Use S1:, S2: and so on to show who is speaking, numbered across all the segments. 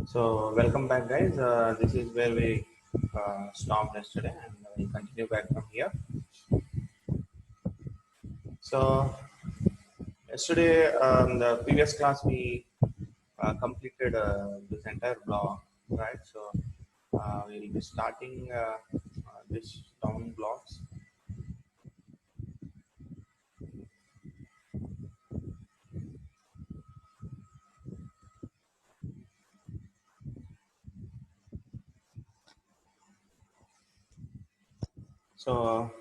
S1: So welcome back, guys. This is where we stopped yesterday, and we'll continue back from here. So yesterday, the previous class, we completed this entire block, right? So we'll be starting this down blocks. So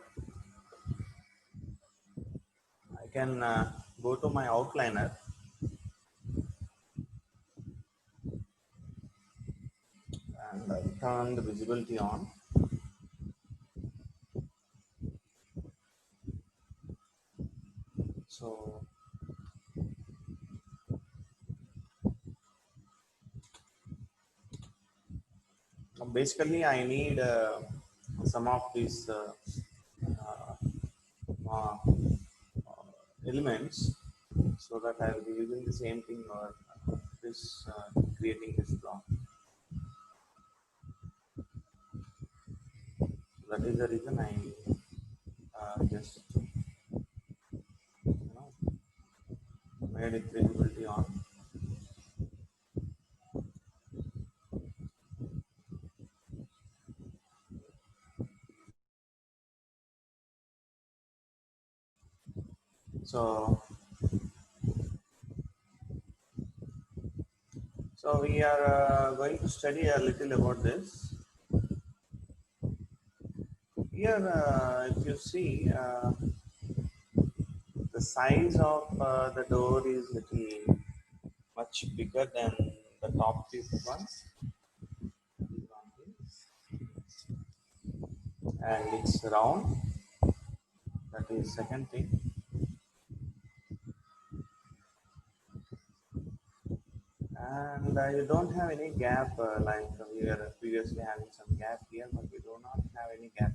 S1: I can go to my outliner and turn the visibility on. So basically, I need some of these uh, uh, elements so that I will be using the same thing or this creating this block. So that is the reason I just made it visibility on. So we are going to study a little about this. Here, if you see, the size of the door is little much bigger than the top tip one, and it's round. That is second thing. And you don't have any gap like we were previously having some gap here, but we do not have any gap.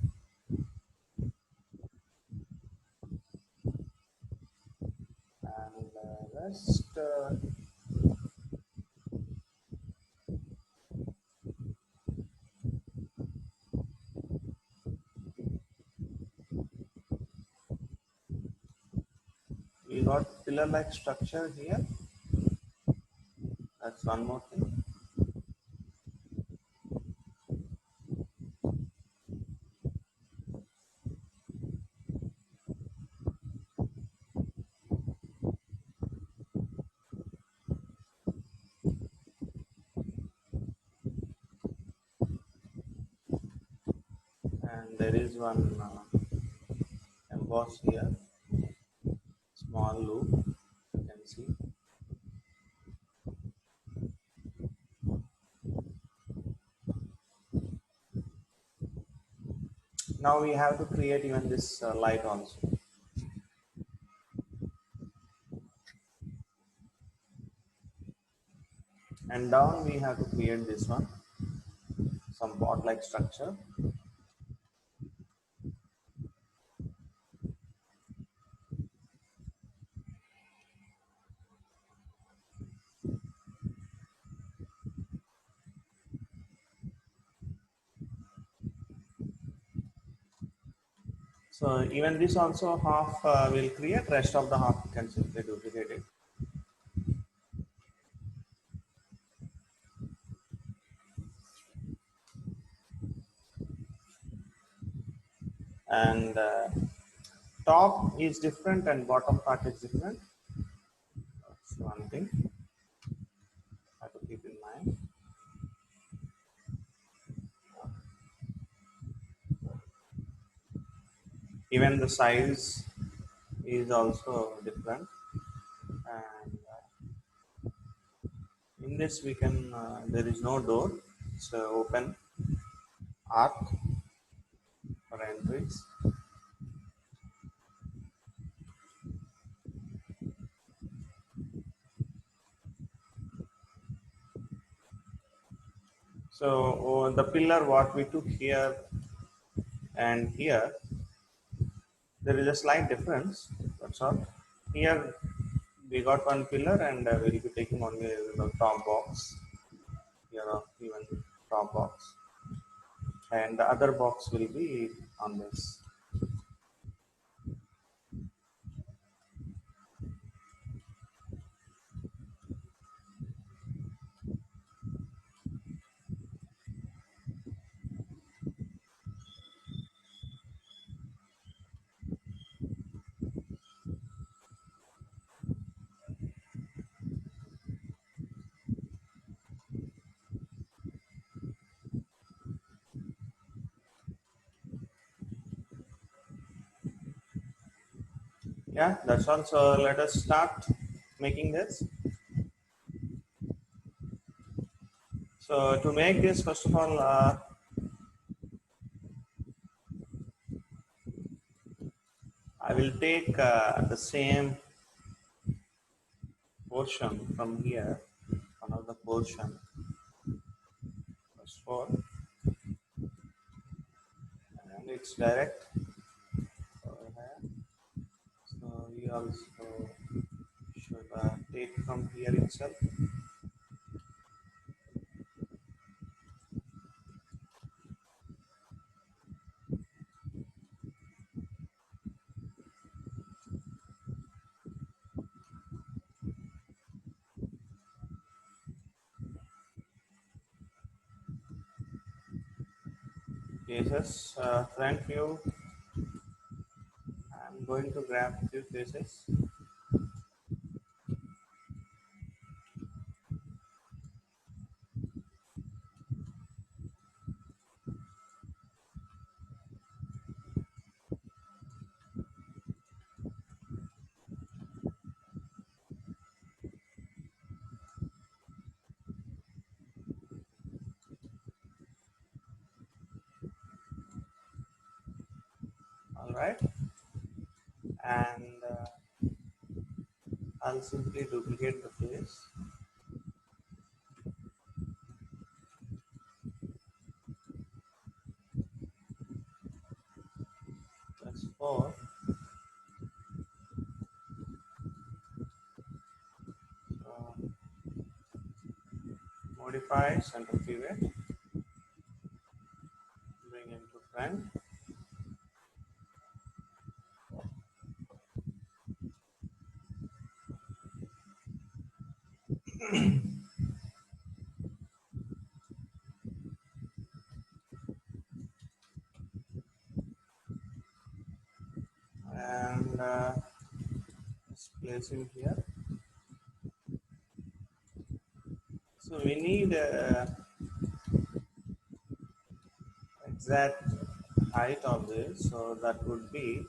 S1: And rest we got pillar like structure here. That's one more thing. And there is one emboss here, small loop, you can see. Now we have to create even this light also. And down we have to create this one, some pot like structure. So even this also half will create, rest of the half you can simply duplicate it. And top is different and bottom part is different. That's one thing I have to keep in mind. Even the size is also different. And in this we can, there is no door, it's open arc for entries. So the pillar what we took here and here, there is a slight difference, that's all. Here we got one pillar and we'll be taking only the top box. here of even top box, and the other box will be on this. Yeah, that's all. So let us start making this. So to make this, first of all, I will take the same portion from here, another portion, first 4, and it's direct over here. So we also should take from here itself. Faces, front view, I'm going to grab few faces. All right, and I'll simply duplicate the face. That's 4. So modify center pivot, bring into front. And just place him here. So we need exact height of this. So that would be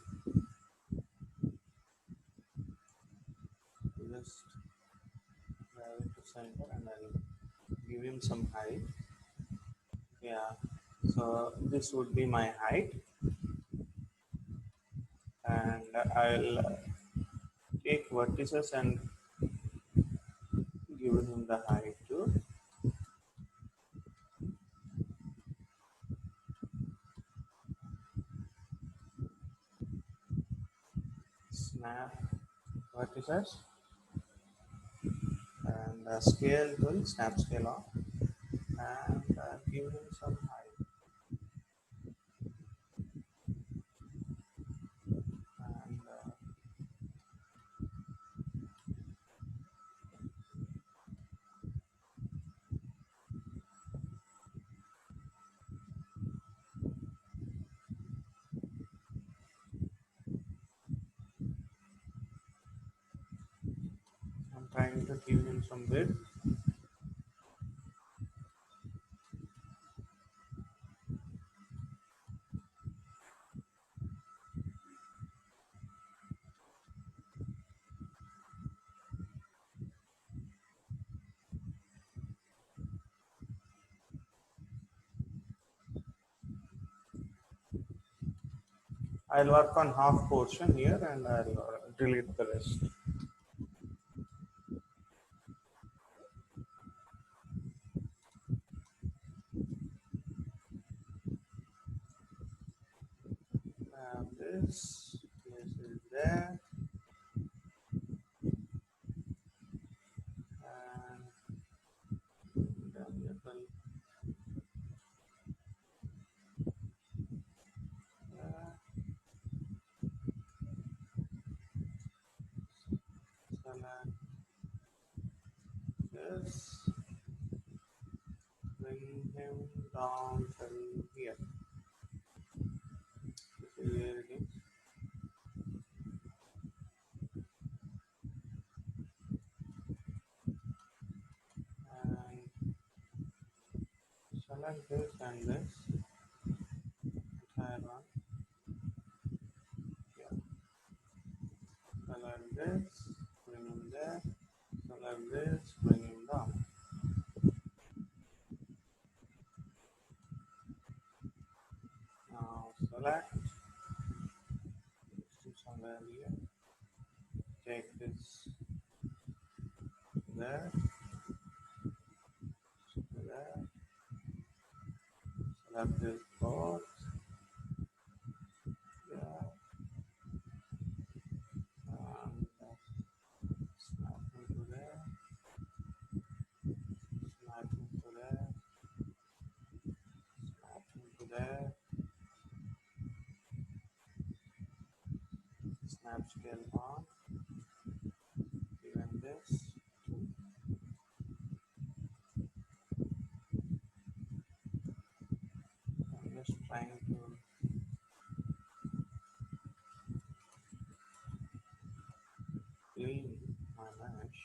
S1: just grab it to center and I'll give him some height. Yeah. So this would be my height, and I'll take vertices and give him the height too. Snap vertices and scale tool, snap scale off, and give him some height. And I'm trying to give him some width. I'll work on half portion here and I'll delete the rest. This is there, and this, bring him down till here. This is where it is. And select this and this entire one. Yeah. Select this, bring him there. Select this, bring him down. Now select to somewhere here. Take this there, there. Select this both. Yeah. And snap into there. Snap into there. Snap into there. Snap scale on. Even this. I'm just trying to clean my mesh.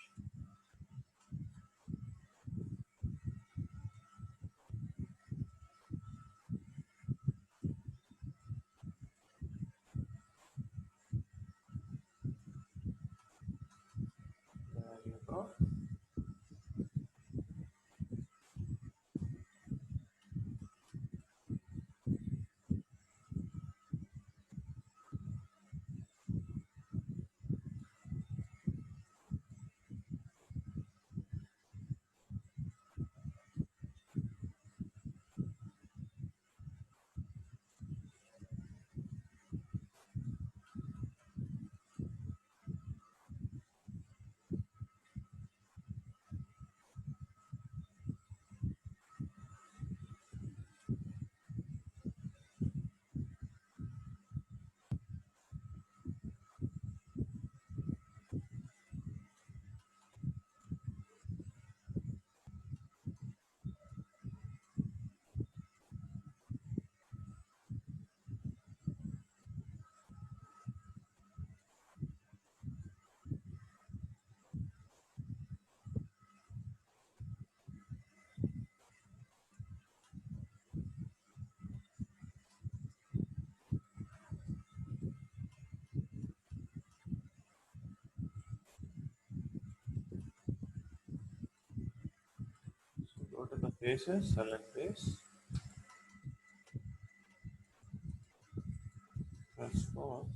S1: There you go. So go to the faces, select this. Press forth.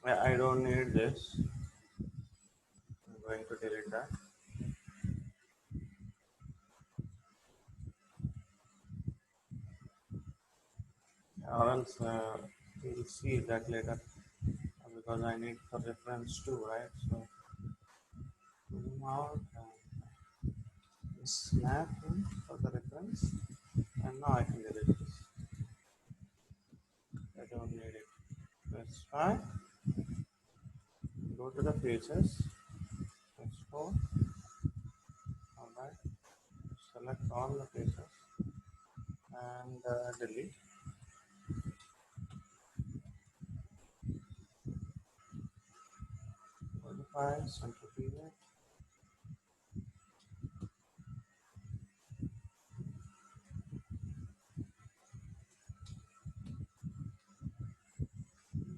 S1: I don't need this. I'm going to delete that. Or else we'll see that later because I need for reference too, right? So zoom out and snap in for the reference, and now I can delete this. I don't need it. Press 5. Go to the faces. Press 4. Alright. Select all the faces and delete. Modify, centrifuge,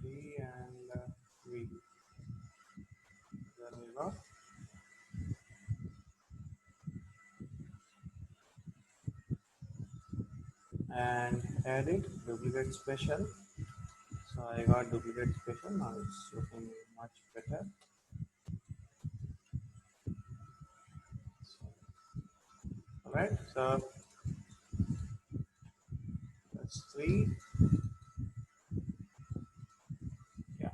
S1: D and V. There we go. And edit, duplicate special. So I got duplicate special, now it's looking much better. Alright, so that's 3. Yeah.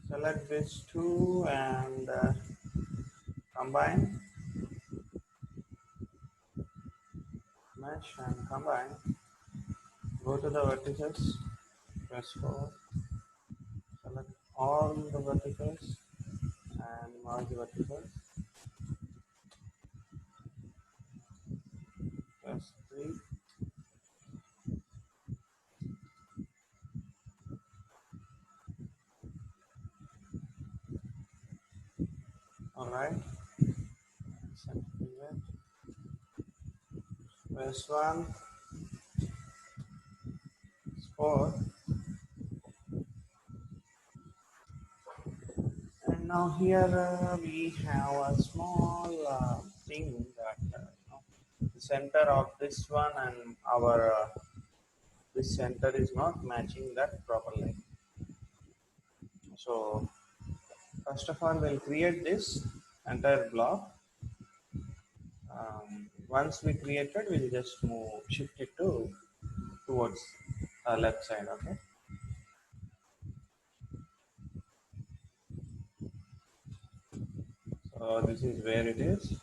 S1: Select these two and combine mesh and combine. Go to the vertices, press 4, select all the vertices and merge vertices, press 3. Alright, press 1, 4, and now here we have a small thing that the center of this one and our this center is not matching that properly. So first of all, we'll create this entire block. Once we create it, we'll just shift it to towards left side. Okay. So this is where it is,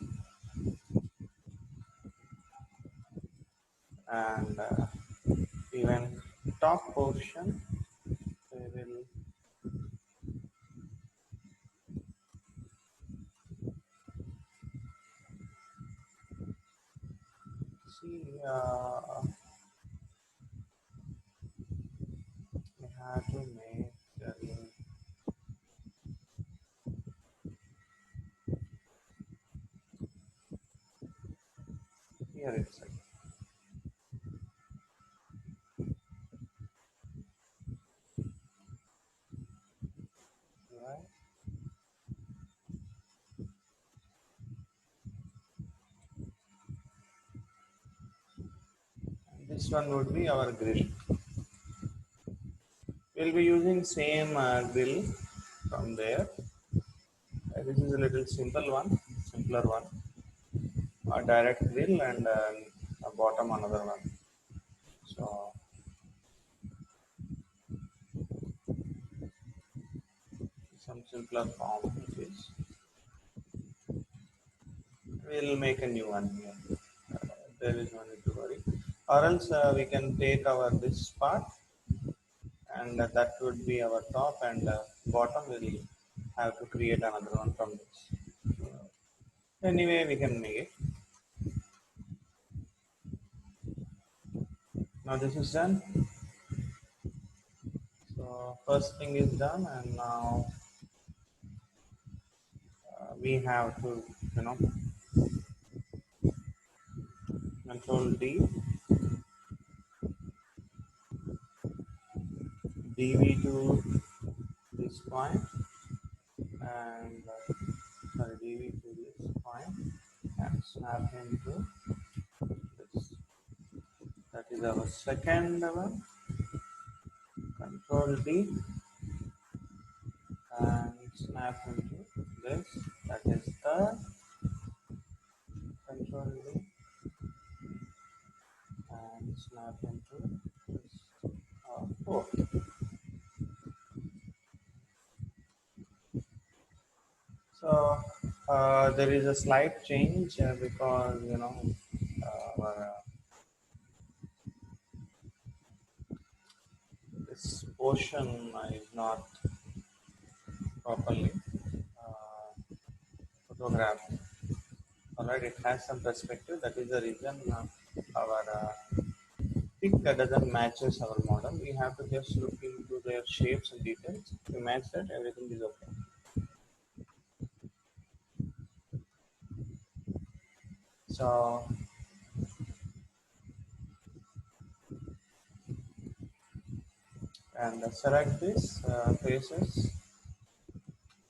S1: and even top portion we will see. We have to make here itself, right? And this one would be our grill. We'll be using same grill from there. This is a little simpler one. A direct grill and a bottom another one. So some simpler form it is. We'll make a new one here. There is no need to worry. Or else we can take our this part and that would be our top and bottom. We'll have to create another one from this. Anyway, we can make it. Now this is done. So first thing is done, and now we have to, you know, control D, DV to this point, and sorry, DV to this point, and snap him to this. That is our second one. Control D and snap him to this. That is third. Control D and snap him to this. Fourth. So there is a slight change because our, this portion is not properly photographed. Alright, it has some perspective. That is the reason our pic doesn't matches our model. We have to just look into their shapes and details. To match that, everything is okay. So and select this faces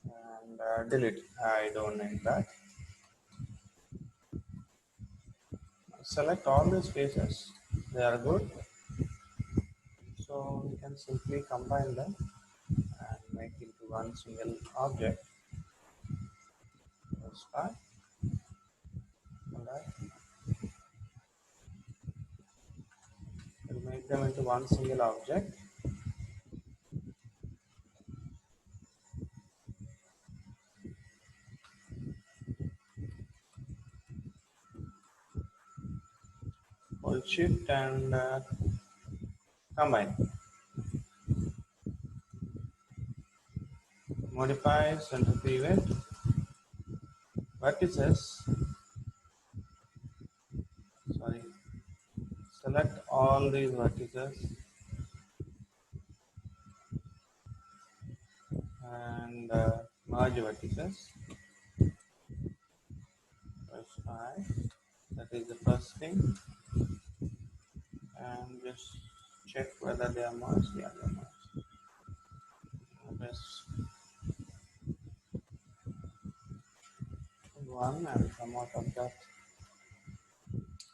S1: and delete. I don't need that. Select all these faces. They are good. So we can simply combine them and make into one single object. That's fine. Alright. We'll make them into one single object. Hold shift and combine. Modify center pivot vertices. Sorry. Select all these vertices and merge vertices. Press I. That is the first thing. And just check whether they are merged. Yeah, they are merged. Press 1 and come out of that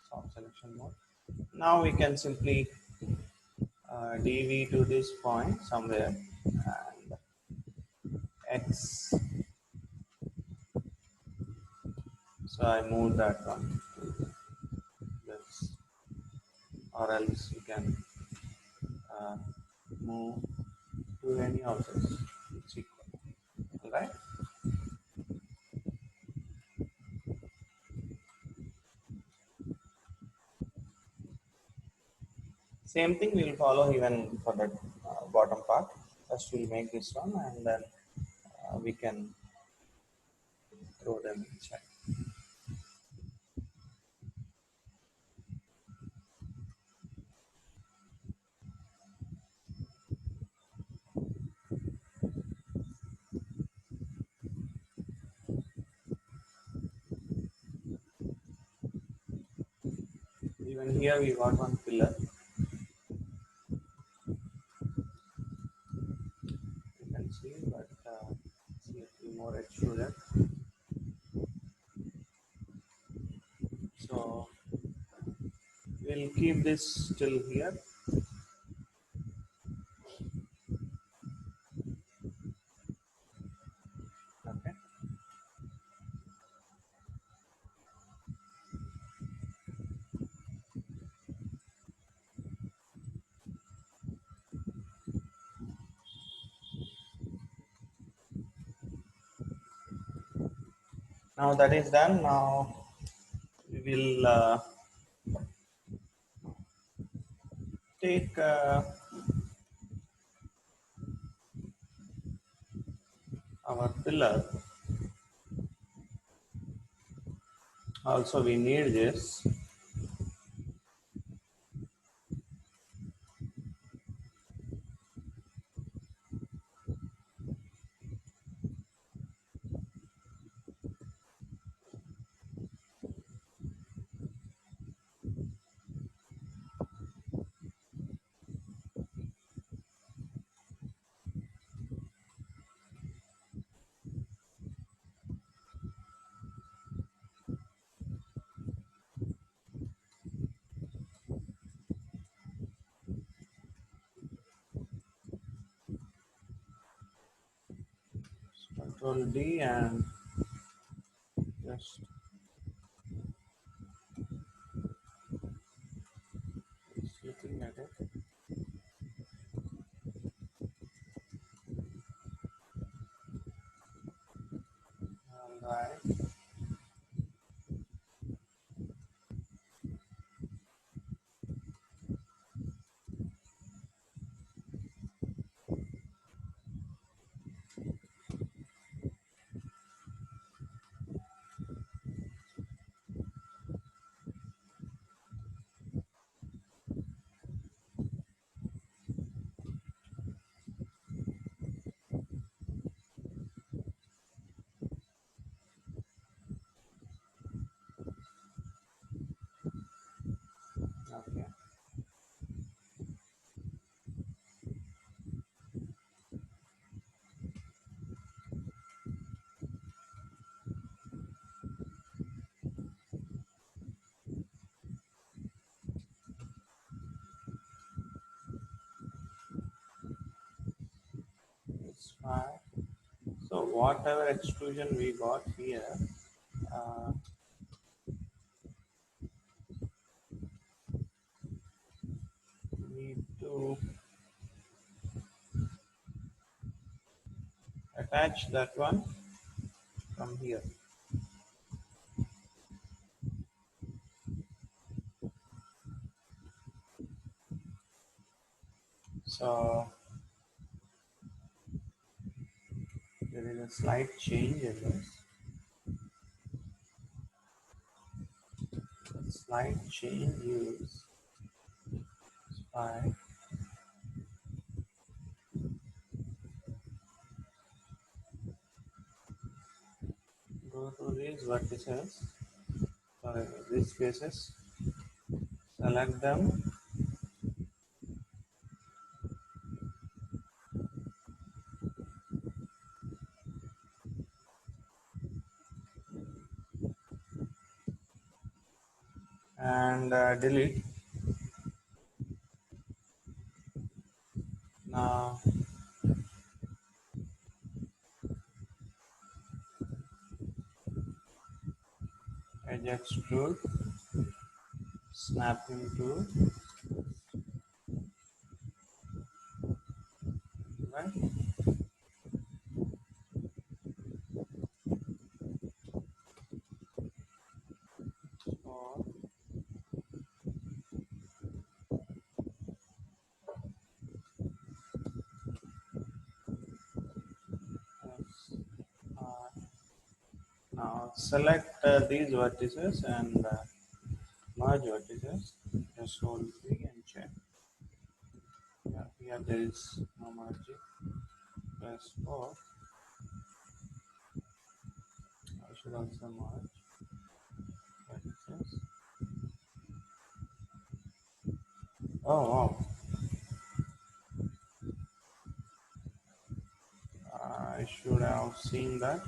S1: soft selection mode. Now we can simply dv to this point somewhere and x. So I move that one to this, or else you can uh, move to any of this. It's equal. Alright. Same thing we will follow even for the bottom part. First we'll make this one and then we can throw them inside. Even here we got one pillar. You can see, but see a few more extruded. So we'll keep this still here. Okay. Now that is done. Now we will take our pillar. Also, we need this. Control D and just looking at it. Alright. Okay. It's fine. So whatever extrusion we got here, uh, need to attach that one from here. So there is a slight change in this. A slight change is I go to these vertices, sorry, these faces, select them, and delete. Now edge extrude, snapping tool, right? Or yes, now select these vertices and merge vertices. Just hold 3 and check. Yeah, here there is no merging. Press 4. I should also merge vertices. Oh wow, I should have seen that.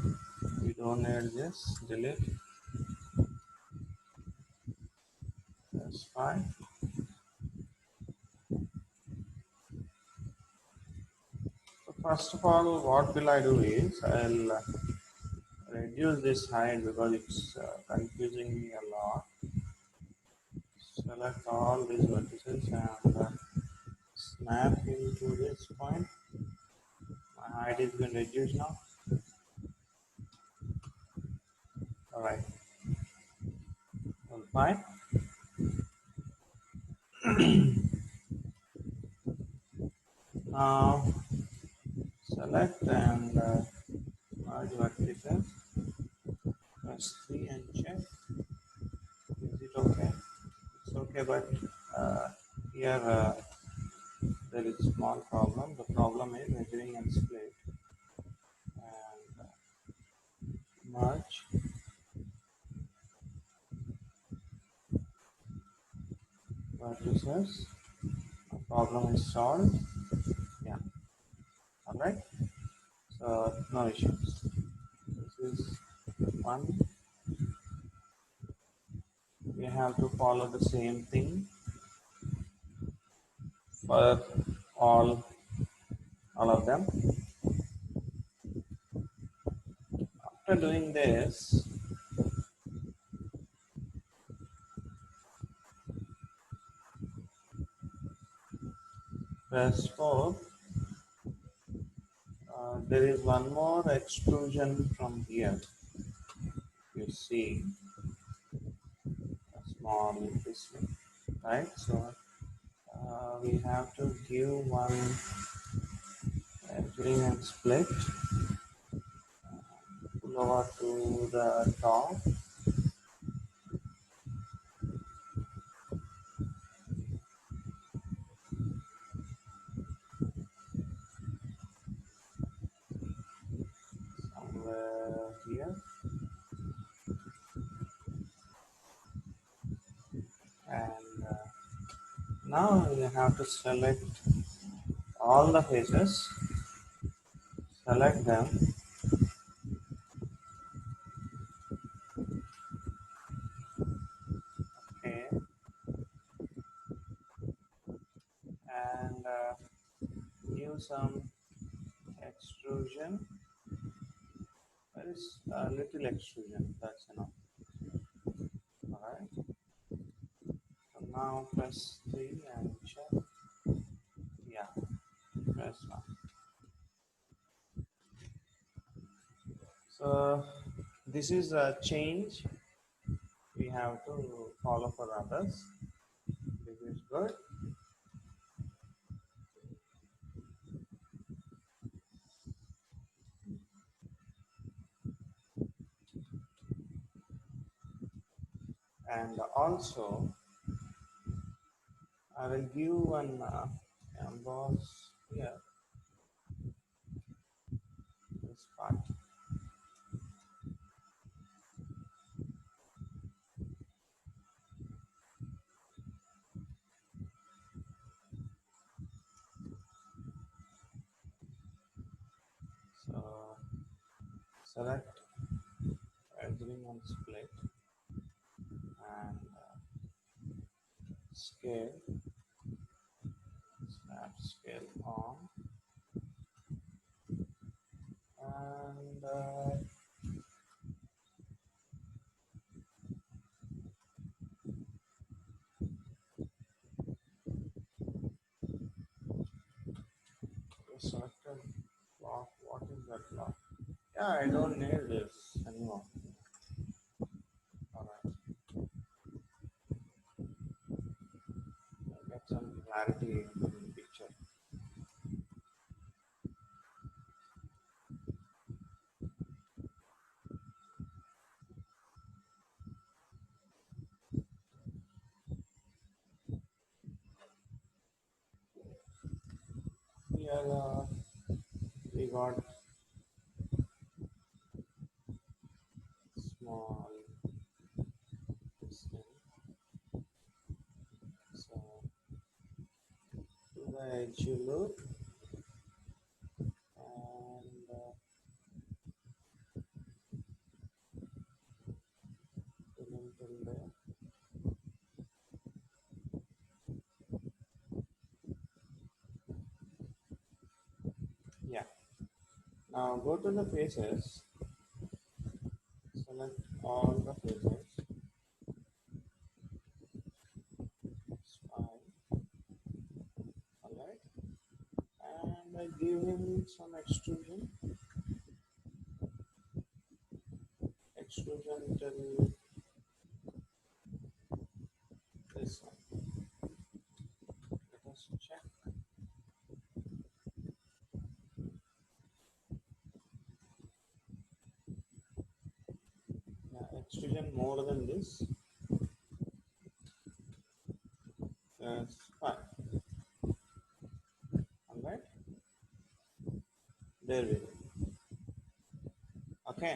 S1: We don't need this. Delete. That's fine. So first of all, what will I do is I'll reduce this height because it's confusing me a lot. Select all these vertices and snap into this point. My height is been reduced now. Alright, well, fine. Now select and merge vertices. Press 3 and check. Is it okay? It's okay, but uh, here there is a small problem. The problem is measuring and split and merge vertices. The problem is solved. Yeah, alright. So no issues. This is one. We have to follow the same thing for all of them. After doing this, press 4. There is one more extrusion from here. You see a small this way, right? So we have to give one entering and split, pull over to the top, somewhere here, and now you have to select all the faces, select them, okay, and give some extrusion. There is a little extrusion, that's enough. Alright, so now press 3 and check. Yeah, press 1. So this is a change we have to follow for others. This is good. And also I will give one emboss here, this part. So select everything on split and scale, snap scale on, and selected block. What is that block? Yeah, I don't need this anymore. Alright, get some clarity in the picture. Here we got small skin. So to the edge you look and till there. Yeah. Now go to the faces, select all the faces, spine, alright, and I give him some extrusion till this one. Let us check. Yeah, extrusion more than this. Fine. Alright, there we go. Okay,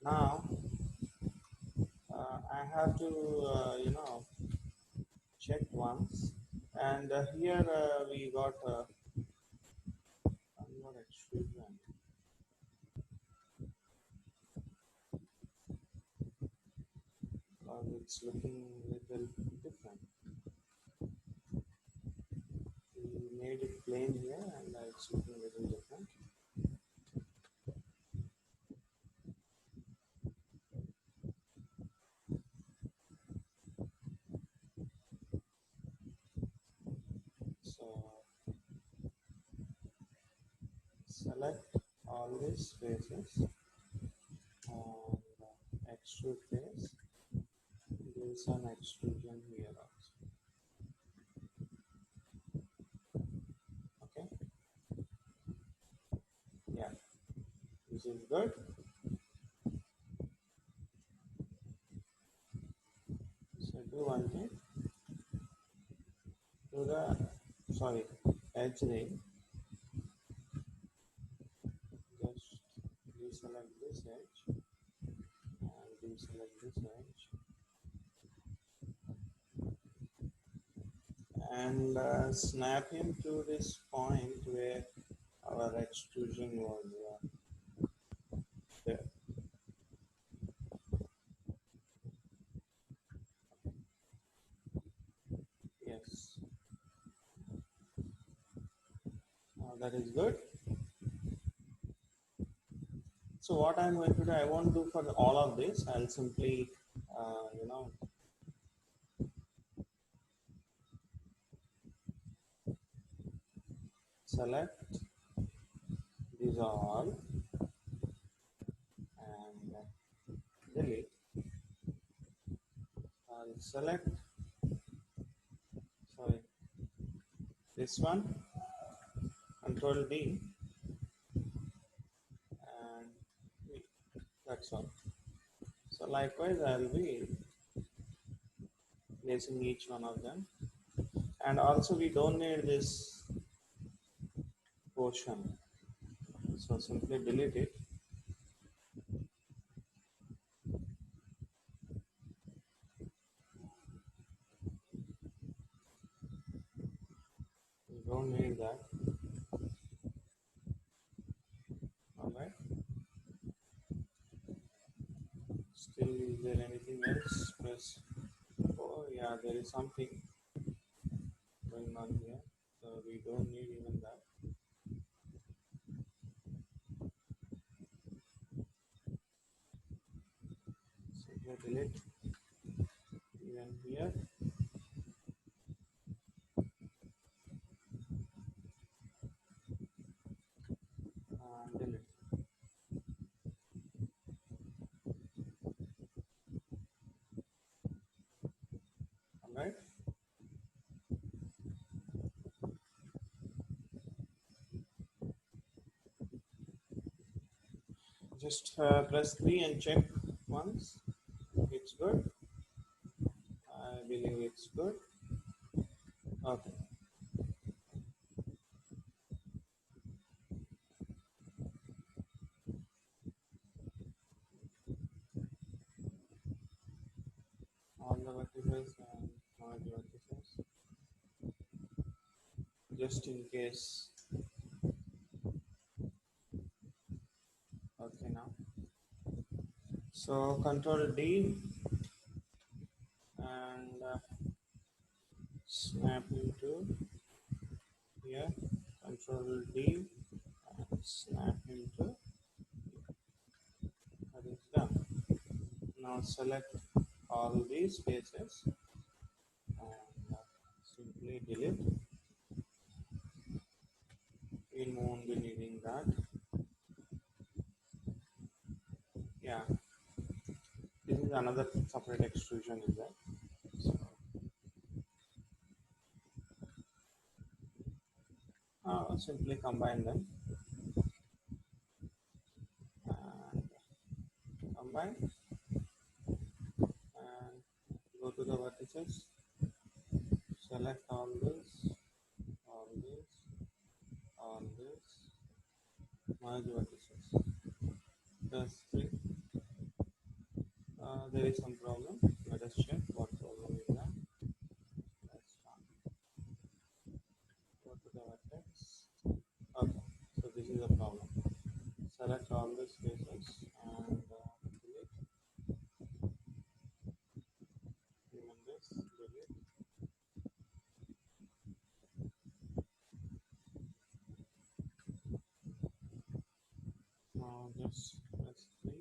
S1: now I have to, check once. And here we got convert extrusion. It's looking little different. We made it plain here and it's looking a little different. So select all these faces and extrude face. There is some extrusion here also. Okay, yeah, this is good. So do one thing, to the edge ring, just deselect this edge and deselect this edge and snap him to this point where our extrusion was there. Yes, that is good. So what I'm going to do, I won't do for all of this. I'll simply, select these all and delete. I'll select, sorry, this one, Control D, and that's all. So likewise, I'll be placing each one of them. And also we don't need this portion. So simply delete it. We don't need that. Alright. Still, is there anything else? Press. Oh yeah, there is something going on here. So we don't need even that. Simply delete even here. And delete. Alright. Just press 3 and check once. It's good. I believe it's good. Okay. All the vertices and merge vertices. Just in case. Okay now. So Control D and snap into here. Control D and snap into. That is done. Now select all these spaces and simply delete. We won't be needing that. Yeah, this is another separate extrusion is that. So simply combine them and combine and go to the vertices. Select all this, all this, all this, merge vertices. That's three. There is some problem. Let us check what problem is that. Let's start. Go to the vertex. Okay, so this is a problem. Select all the spaces and delete. Even this, delete. Now just press 3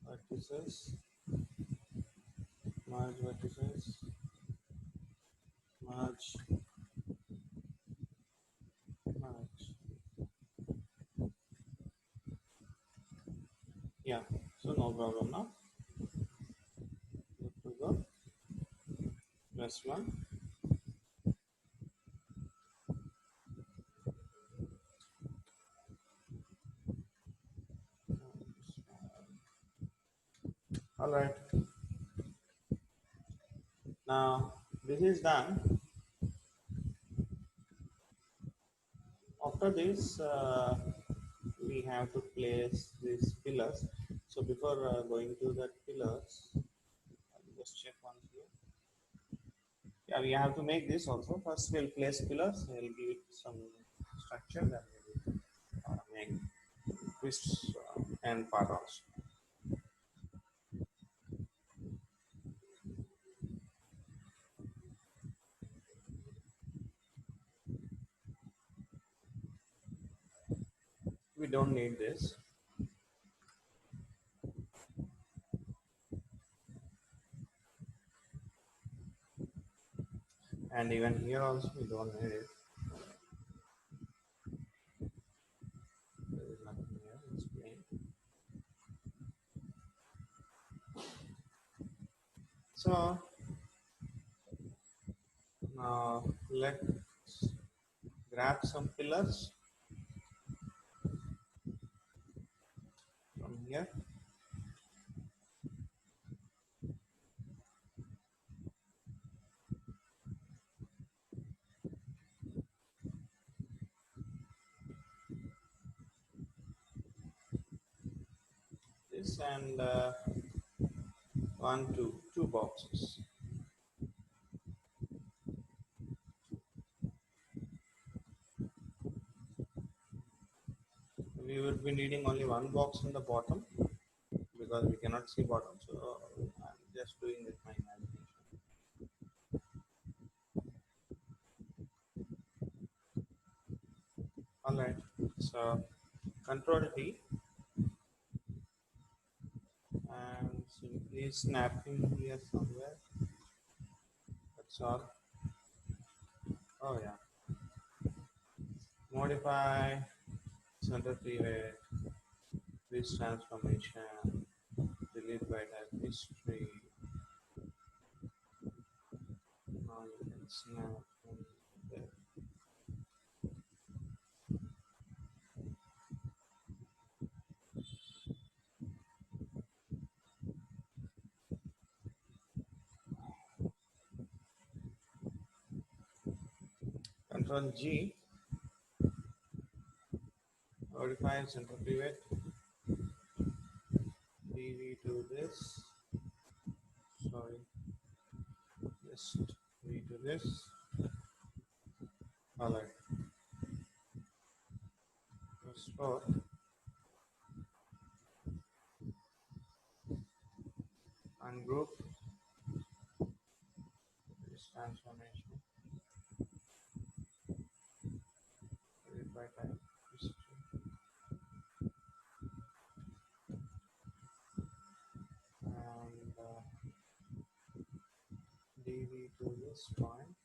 S1: vertices, merge vertices, merge, merge. Yeah, so no problem now. Good to go. Press 1. Alright, now this is done. After this, we have to place these pillars. So before going to the pillars, I'll just check once here. Yeah, we have to make this also. First, we'll place pillars. We'll give it some structure. Then we'll make this end part also. We don't need this. And even here also we don't need it. There is nothing here. It's plain. So now let's grab some pillars from here this and one, two boxes. We will be needing only one box in the bottom because we cannot see bottom. So I'm just doing with my imagination. All right. So Control D and simply snapping here somewhere. That's all. Oh yeah. Modify center pivot, this transformation, delete by type history. Now you can snap from there. Control G, modify center pivot, DV to this. Sorry, just V to this. Alright, restore, ungroup this transformation, delete by type history, and DV to this point,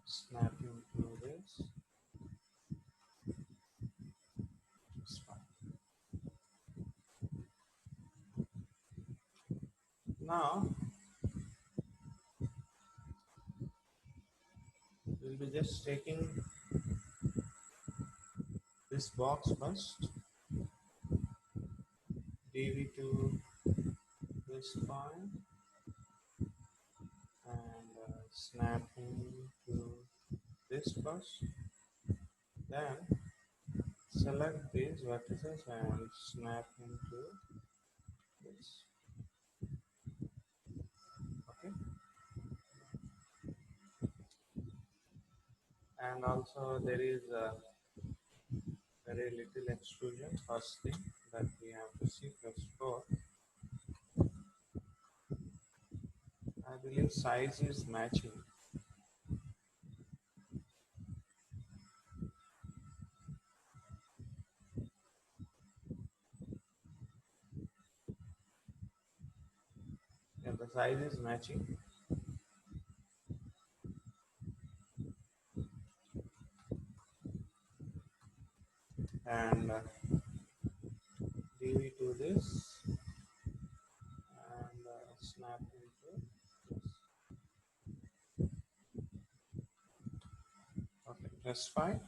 S1: snapping to this point. Now we'll be just taking this box first, DV to this point, and snapping to this first. Then select these vertices and snap into this. Okay, and also there is a very little extrusion first thing that we have to see. Plus 4. I believe size is matching. Yeah, the size is matching. And DV to this and snap into this. Okay, press 5.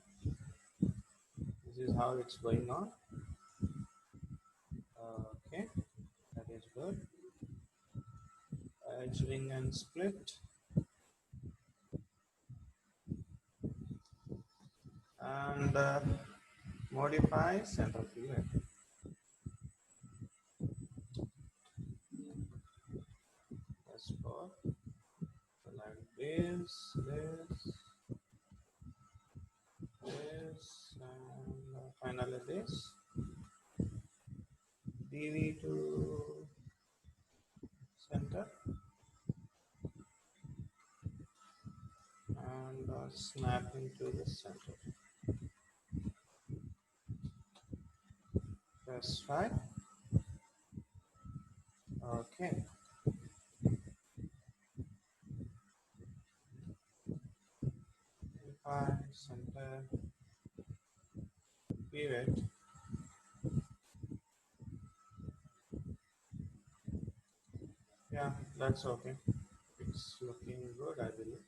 S1: This is how it's going on. Okay, that is good. Edge ring and split, and modify center pivot. That's for select this, and finally this. DV to center and snap into the center. Press 5. Okay. Modify center pivot. Yeah, that's okay. It's looking good, I believe.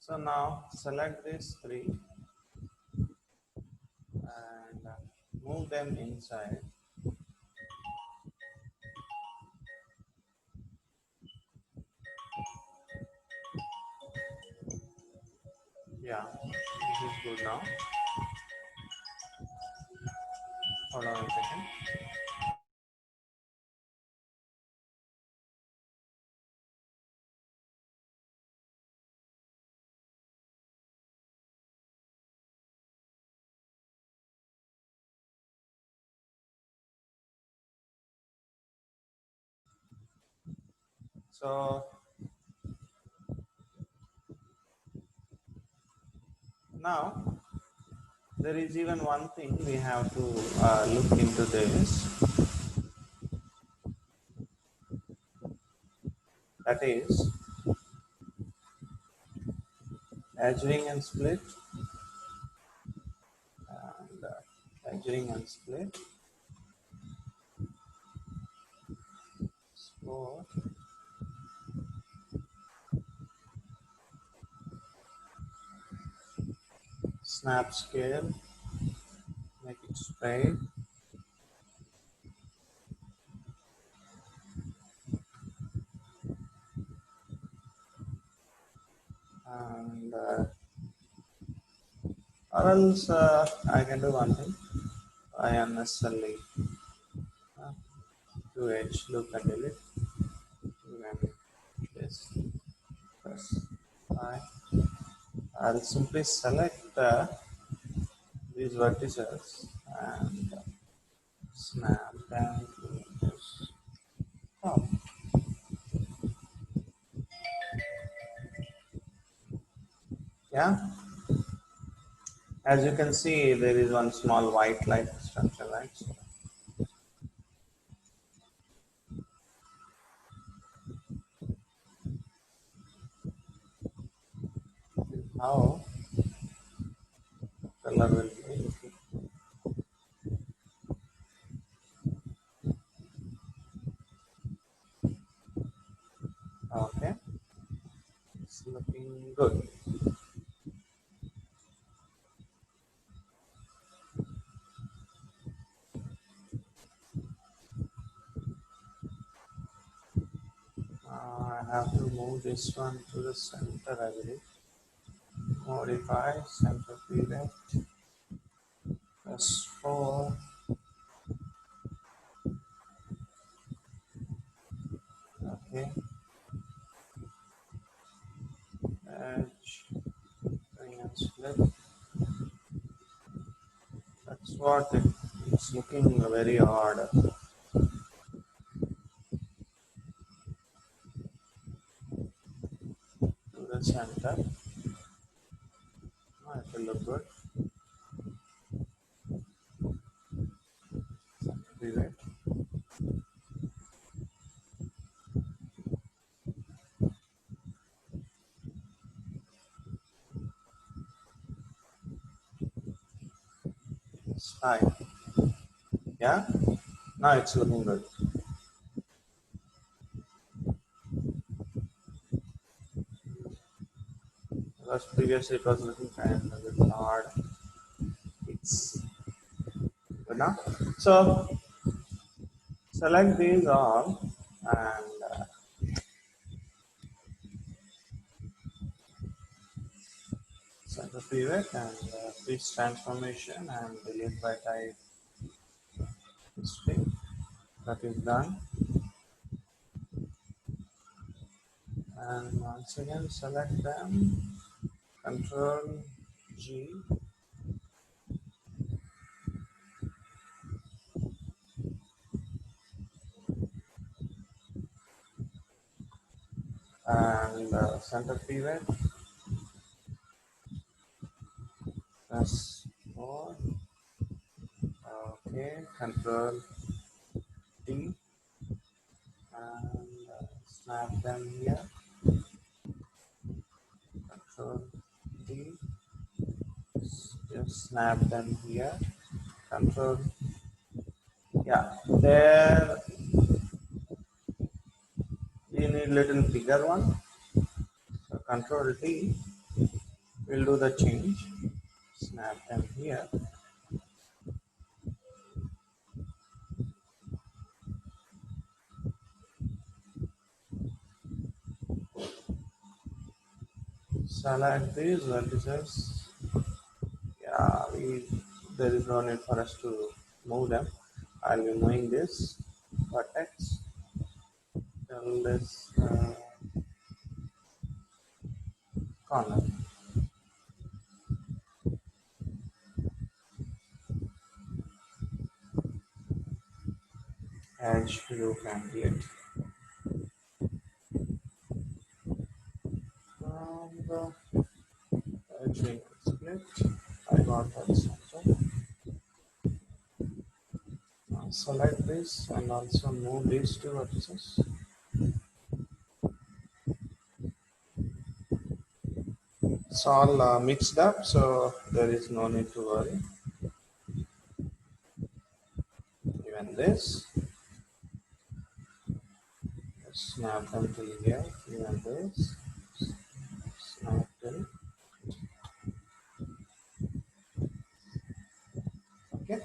S1: So now select these three and move them inside. Yeah, this is good now. Hold on a second. So now there is even one thing we have to look into this. That is edging and split and edging and split. So snap scale, make it straight and or else I can do one thing. I unnecessarily uh, do edge loop and delete. And this press I. I'll simply select these vertices and snap them to this top. Yeah, as you can see, there is one small white light structure, right? So this is how color will be looking. Okay, it's looking good. I have to move this one to the center, I believe. Modify center period plus 4. Okay, edge, bring and split. That's what it's looking very odd to the center. Oh, it will look good. Center period. It's fine. Yeah, now it's looking good. Because previously it was looking kind of a bit hard. It's good now. So select these all and center pivot and switch transformation and delete by type history. That is done. And once again select them. Control G and center pivot. Press 4. Okay. Control D and snap them here. Control D. Just snap them here. Control. Yeah. There you need little bigger one. So Control D We'll do the change. Snap them here. Select these vertices. Yeah, there is no need for us to move them. I'll be moving this vertex. Tell this corner. Edge loop template. And edge link split. I got that center. Select this and also move these two vertices. It's all mixed up, so there is no need to worry. Even this, snap them till here. Even this, snap till. Okay.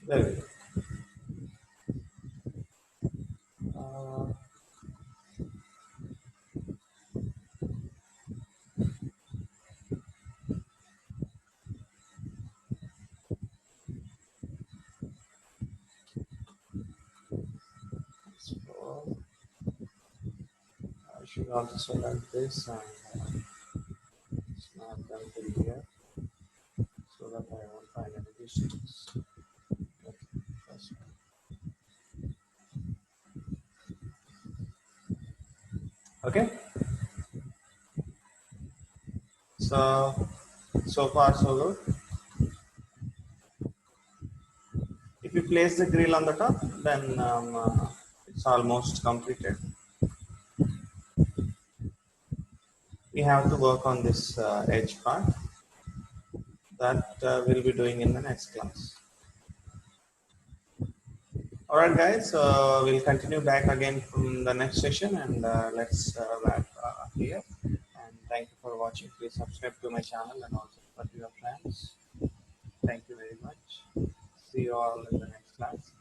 S1: There we go. So I should also select this and snap them till here so that I won't find any distance. Okay. That's okay. So so far so good. If you place the grill on the top, then it's almost completed. We have to work on this edge part that we'll be doing in the next class. All right, guys. We'll continue back again from the next session, and let's wrap here. And thank you for watching. Please subscribe to my channel and also for your friends. Thank you very much. See you all in the next class.